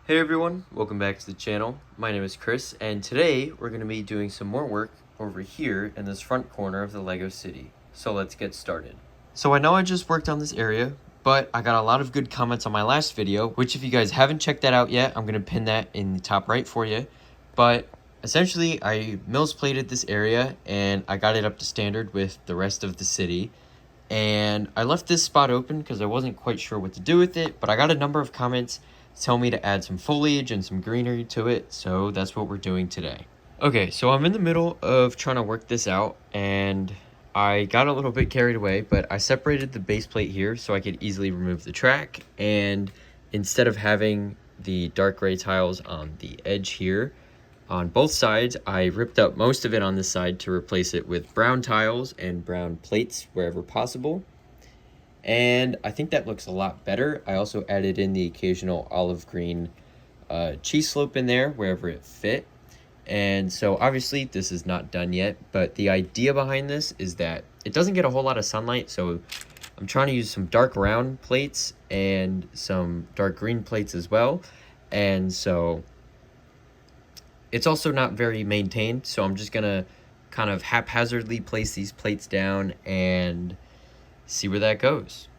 Hey everyone, welcome back to the channel. My name is Chris, and today we're going to be doing some more work over here in this front corner of the Lego city. So let's get started. So I know I just worked on this area, but I got a lot of good comments on my last video, which if you guys haven't checked that out yet, I'm going to pin that in the top right for you. But essentially, I Mills plated this area, and I got it up to standard with the rest of the city. And I left this spot open because I wasn't quite sure what to do with it, but I got a number of comments tell me to add some foliage and some greenery to it, so that's what we're doing today. Okay, so I'm in the middle of trying to work this out, and I got a little bit carried away, but I separated the base plate here so I could easily remove the track, and instead of having the dark gray tiles on the edge here, on both sides, I ripped out most of it on this side to replace it with brown tiles and brown plates wherever possible. And I think that looks a lot better. I also added in the occasional olive green cheese slope in there wherever it fit. And so obviously this is not done yet, but the idea behind this is that it doesn't get a whole lot of sunlight, so I'm trying to use some dark brown plates and some dark green plates as well. And so it's also not very maintained, so I'm just gonna kind of haphazardly place these plates down and see where that goes.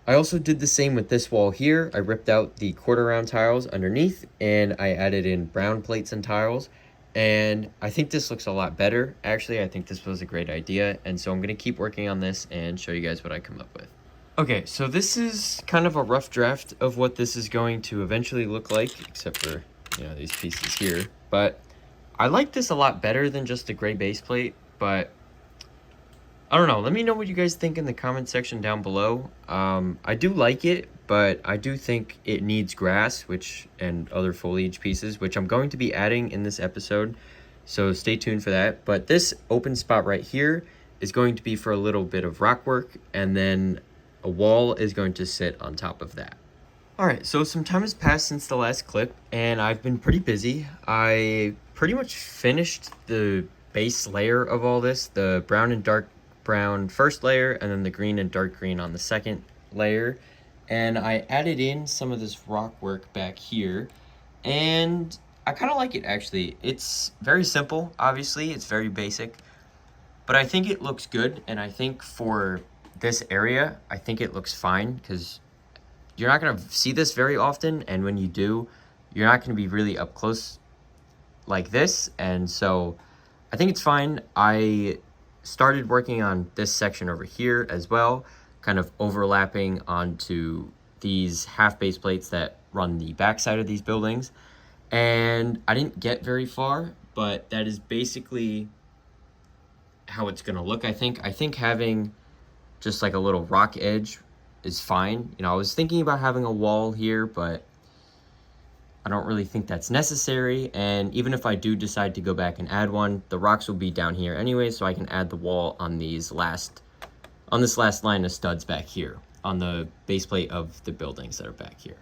I also did the same with this wall here. I ripped out the quarter round tiles underneath and I added in brown plates and tiles, and I think this looks a lot better. Actually, I think this was a great idea, and so I'm gonna keep working on this and show you guys what I come up with. Okay, so this is kind of a rough draft of what this is going to eventually look like, except for, these pieces here. But I like this a lot better than just the gray base plate, but I don't know. Let me know what you guys think in the comment section down below. I do like it, but I do think it needs grass, and other foliage pieces, which I'm going to be adding in this episode. So stay tuned for that. But this open spot right here is going to be for a little bit of rock work, and then a wall is going to sit on top of that. Alright, so some time has passed since the last clip, and I've been pretty busy. I pretty much finished the base layer of all this, the brown and dark brown first layer, and then the green and dark green on the second layer. And I added in some of this rock work back here, and I kind of like it actually. It's very simple, obviously, it's very basic, but I think it looks good, and I think for this area, I think it looks fine, because you're not going to see this very often, and when you do, you're not going to be really up close like this, and so I think it's fine. I started working on this section over here as well, kind of overlapping onto these half base plates that run the backside of these buildings, and I didn't get very far, but that is basically how it's going to look. I think having just like a little rock edge is fine. I was thinking about having a wall here, but I don't really think that's necessary, and even if I do decide to go back and add one, the rocks will be down here anyway, so I can add the wall on this last line of studs back here, on the base plate of the buildings that are back here.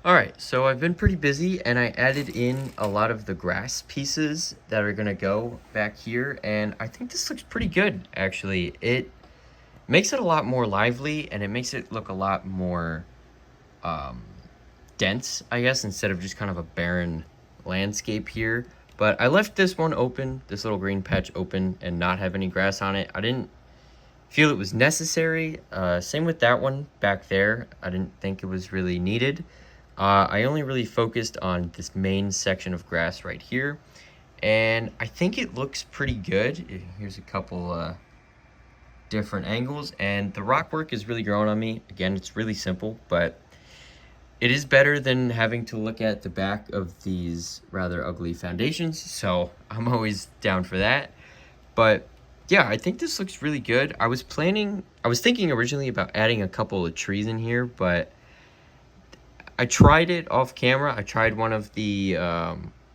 Alright, so I've been pretty busy, and I added in a lot of the grass pieces that are gonna go back here, and I think this looks pretty good, actually. It makes it a lot more lively, and it makes it look a lot more dense, I guess, instead of just kind of a barren landscape here. But I left this one open, this little green patch open, and not have any grass on it. I didn't feel it was necessary. Same with that one back there. I didn't think it was really needed. I only really focused on this main section of grass right here, and I think it looks pretty good. Here's a couple different angles, and the rock work is really growing on me. Again, it's really simple, but it is better than having to look at the back of these rather ugly foundations, so I'm always down for that. But yeah, I think this looks really good. I was thinking originally about adding a couple of trees in here, but I tried it off camera. I tried one of the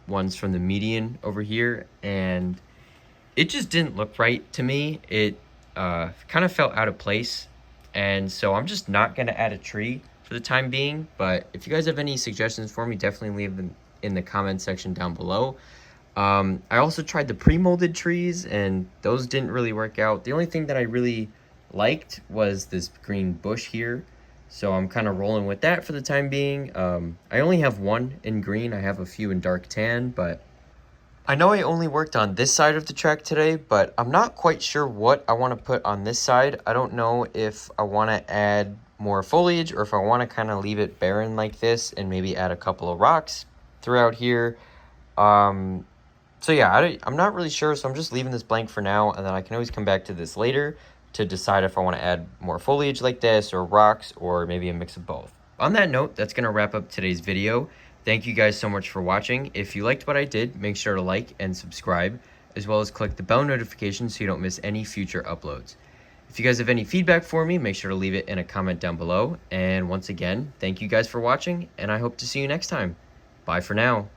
ones from the median over here, and it just didn't look right to me. It kind of felt out of place, and so I'm just not going to add a tree for the time being. But if you guys have any suggestions for me, definitely leave them in the comment section down below. I also tried the pre-molded trees, and those didn't really work out. The only thing that I really liked was this green bush here, So I'm kind of rolling with that for the time being. I only have one in green. I have a few in dark tan, but I know I only worked on this side of the track today, but I'm not quite sure what I want to put on this side. I don't know if I want to add more foliage or if I want to kind of leave it barren like this and maybe add a couple of rocks throughout here. So yeah, I'm not really sure, so I'm just leaving this blank for now, and then I can always come back to this later to decide if I want to add more foliage like this or rocks or maybe a mix of both. On that note, that's going to wrap up today's video. Thank you guys so much for watching. If you liked what I did, make sure to like and subscribe, as well as click the bell notification so you don't miss any future uploads. If you guys have any feedback for me, make sure to leave it in a comment down below. And once again, thank you guys for watching, and I hope to see you next time. Bye for now.